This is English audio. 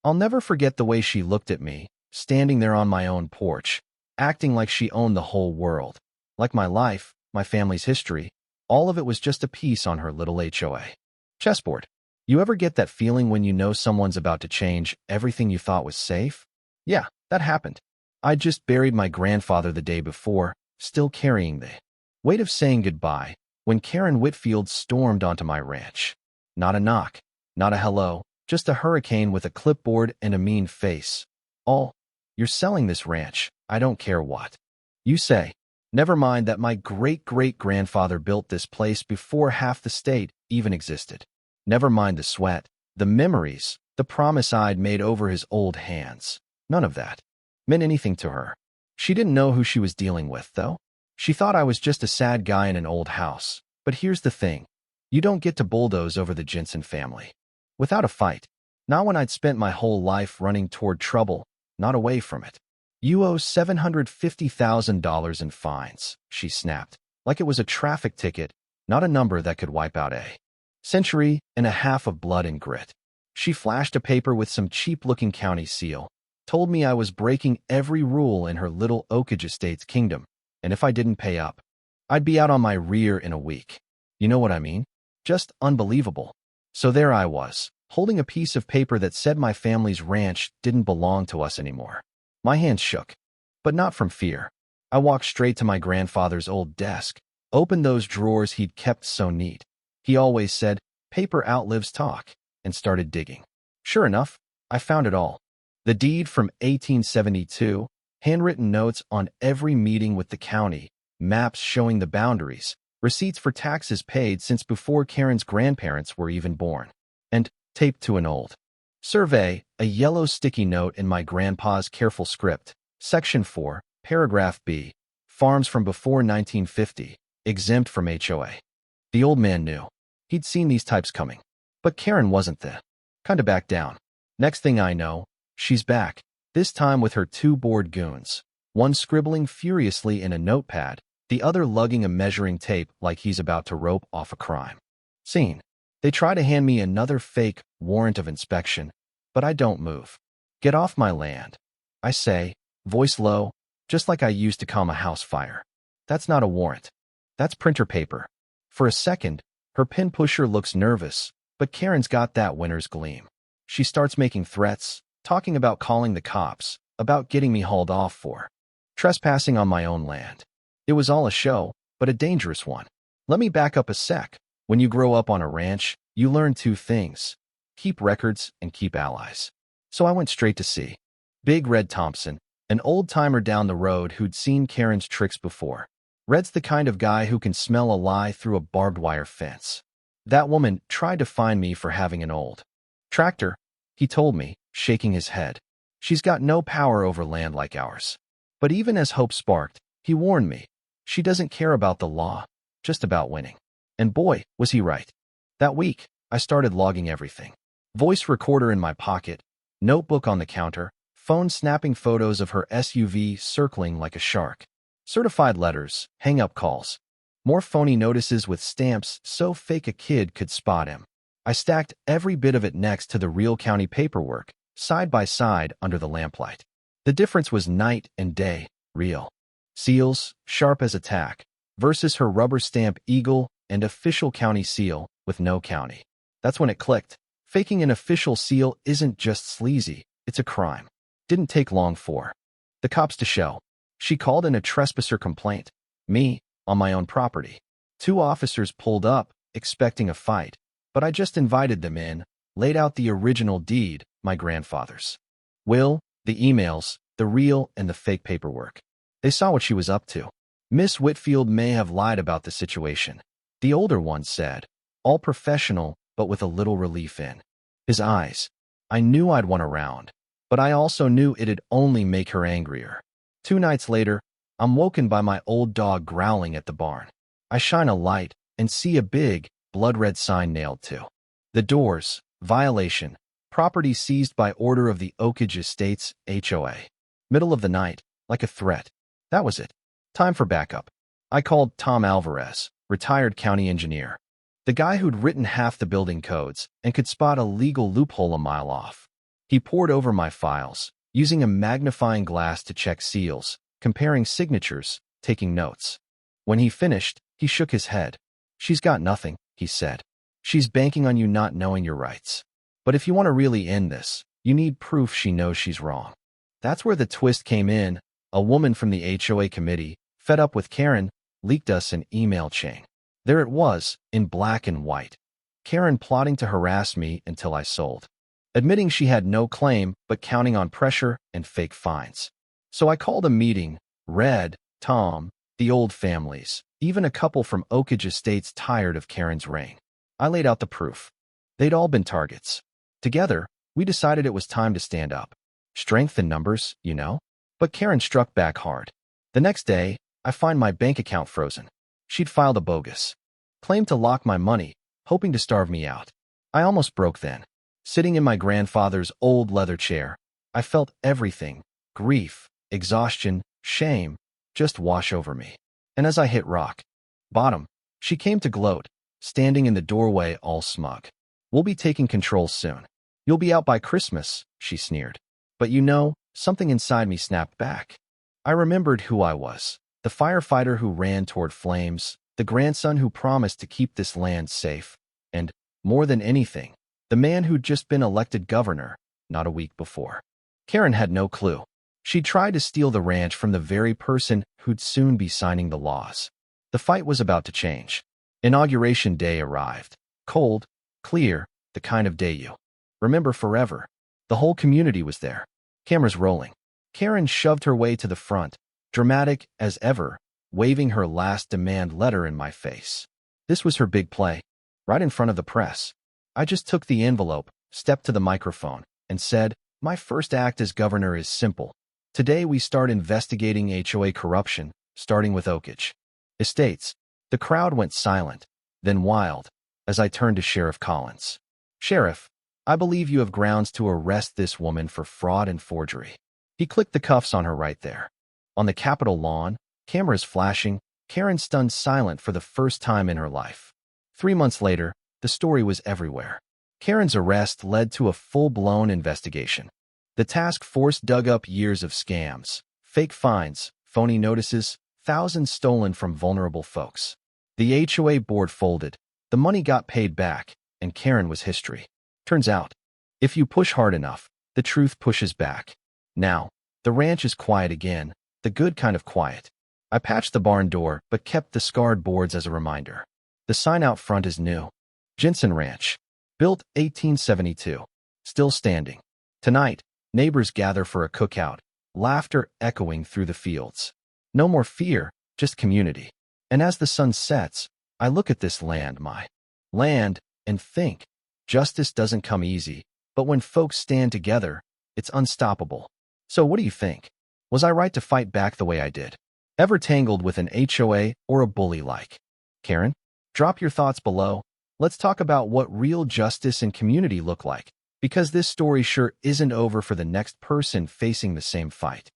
I'll never forget the way she looked at me, standing there on my own porch, acting like she owned the whole world. Like my life, my family's history, all of it was just a piece on her little HOA chessboard. You ever get that feeling when you know someone's about to change everything you thought was safe? Yeah, that happened. I'd just buried my grandfather the day before, still carrying the weight of saying goodbye, when Karen Whitfield stormed onto my ranch. Not a knock, not a hello, just a hurricane with a clipboard and a mean face. All, "You're selling this ranch, I don't care what you say. Never mind that my great-great-grandfather built this place before half the state even existed. Never mind the sweat, the memories, the promise I'd made over his old hands. None of that meant anything to her. She didn't know who she was dealing with, though. She thought I was just a sad guy in an old house. But here's the thing. You don't get to bulldoze over the Jensen family without a fight. Not when I'd spent my whole life running toward trouble, not away from it. You owe $750,000 in fines, she snapped, like it was a traffic ticket, not a number that could wipe out a century and a half of blood and grit. She flashed a paper with some cheap-looking county seal, told me I was breaking every rule in her little Oakage Estates kingdom, and if I didn't pay up, I'd be out on my rear in a week. You know what I mean? Just unbelievable. So there I was, holding a piece of paper that said my family's ranch didn't belong to us anymore. My hands shook, but not from fear. I walked straight to my grandfather's old desk, opened those drawers he'd kept so neat. He always said, "Paper outlives talk," and started digging. Sure enough, I found it all. The deed from 1872, handwritten notes on every meeting with the county, maps showing the boundaries, receipts for taxes paid since before Karen's grandparents were even born, and, taped to an old survey, a yellow sticky note in my grandpa's careful script, Section 4, Paragraph B, farms from before 1950, exempt from HOA. The old man knew. He'd seen these types coming. But Karen wasn't the kind to back down. Next thing I know, she's back, this time with her two bored goons, one scribbling furiously in a notepad, the other lugging a measuring tape like he's about to rope off a crime scene. They try to hand me another fake warrant of inspection, but I don't move. "Get off my land," I say, voice low, just like I used to calm a house fire. "That's not a warrant. That's printer paper." For a second, her pin pusher looks nervous, but Karen's got that winner's gleam. She starts making threats, talking about calling the cops, about getting me hauled off for trespassing on my own land. It was all a show, but a dangerous one. Let me back up a sec. When you grow up on a ranch, you learn two things: keep records and keep allies. So I went straight to see Big Red Thompson, an old-timer down the road who'd seen Karen's tricks before. Red's the kind of guy who can smell a lie through a barbed wire fence. That woman tried to find me for having an old tractor, he told me, shaking his head. She's got no power over land like ours. But even as hope sparked, he warned me, she doesn't care about the law, just about winning. And boy, was he right. That week, I started logging everything. Voice recorder in my pocket, notebook on the counter, phone snapping photos of her SUV circling like a shark. Certified letters, hang-up calls. More phony notices with stamps so fake a kid could spot him. I stacked every bit of it next to the real county paperwork, side by side under the lamplight. The difference was night and day, real seals, sharp as a tack, versus her rubber stamp eagle and official county seal with no county. That's when it clicked. Faking an official seal isn't just sleazy, it's a crime. Didn't take long for the cops to show. She called in a trespasser complaint. Me, on my own property. Two officers pulled up, expecting a fight, but I just invited them in, laid out the original deed, my grandfather's will, the emails, the real and the fake paperwork. They saw what she was up to. Miss Whitfield may have lied about the situation, the older one said, all professional, but with a little relief in his eyes. I knew I'd won a round, but I also knew it'd only make her angrier. 2 nights later, I'm woken by my old dog growling at the barn. I shine a light and see a big, blood-red sign nailed to the doors, violation, property seized by order of the Oakage Estates, HOA. Middle of the night, like a threat. That was it. Time for backup. I called Tom Alvarez, retired county engineer. The guy who'd written half the building codes and could spot a legal loophole a mile off. He pored over my files, using a magnifying glass to check seals, comparing signatures, taking notes. When he finished, he shook his head. "She's got nothing," he said. "She's banking on you not knowing your rights. But if you want to really end this, you need proof she knows she's wrong." That's where the twist came in. A woman from the HOA committee, fed up with Karen, leaked us an email chain. There it was, in black and white. Karen plotting to harass me until I sold. Admitting she had no claim, but counting on pressure and fake fines. So I called a meeting. Red, Tom, the old families, even a couple from Oakage Estates tired of Karen's reign. I laid out the proof. They'd all been targets. Together, we decided it was time to stand up. Strength in numbers, you know? But Karen struck back hard. The next day, I find my bank account frozen. She'd filed a bogus claim to lock my money, hoping to starve me out. I almost broke then. Sitting in my grandfather's old leather chair, I felt everything, grief, exhaustion, shame, just wash over me. And as I hit rock bottom, she came to gloat, standing in the doorway all smug. "We'll be taking control soon. You'll be out by Christmas," she sneered. But you know, something inside me snapped back. I remembered who I was, the firefighter who ran toward flames, the grandson who promised to keep this land safe, and, more than anything, the man who'd just been elected governor, not a week before. Karen had no clue. She'd tried to steal the ranch from the very person who'd soon be signing the laws. The fight was about to change. Inauguration day arrived. Cold, clear, the kind of day you remember forever. The whole community was there. Cameras rolling. Karen shoved her way to the front, dramatic as ever, waving her last demand letter in my face. This was her big play, right in front of the press. I just took the envelope, stepped to the microphone, and said, "My first act as governor is simple. Today we start investigating HOA corruption, starting with Oakage Estates." The crowd went silent, then wild, as I turned to Sheriff Collins. "Sheriff, I believe you have grounds to arrest this woman for fraud and forgery." He clicked the cuffs on her right there. On the Capitol lawn, cameras flashing, Karen stunned silent for the first time in her life. 3 months later, the story was everywhere. Karen's arrest led to a full-blown investigation. The task force dug up years of scams, fake fines, phony notices, thousands stolen from vulnerable folks. The HOA board folded, the money got paid back, and Karen was history. Turns out, if you push hard enough, the truth pushes back. Now, the ranch is quiet again, the good kind of quiet. I patched the barn door, but kept the scarred boards as a reminder. The sign out front is new. Jensen Ranch. Built 1872. Still standing. Tonight, neighbors gather for a cookout, laughter echoing through the fields. No more fear, just community. And as the sun sets, I look at this land, my land, and think, justice doesn't come easy, but when folks stand together, it's unstoppable. So what do you think? Was I right to fight back the way I did? Ever tangled with an HOA or a bully like Karen? Drop your thoughts below. Let's talk about what real justice and community look like, because this story sure isn't over for the next person facing the same fight.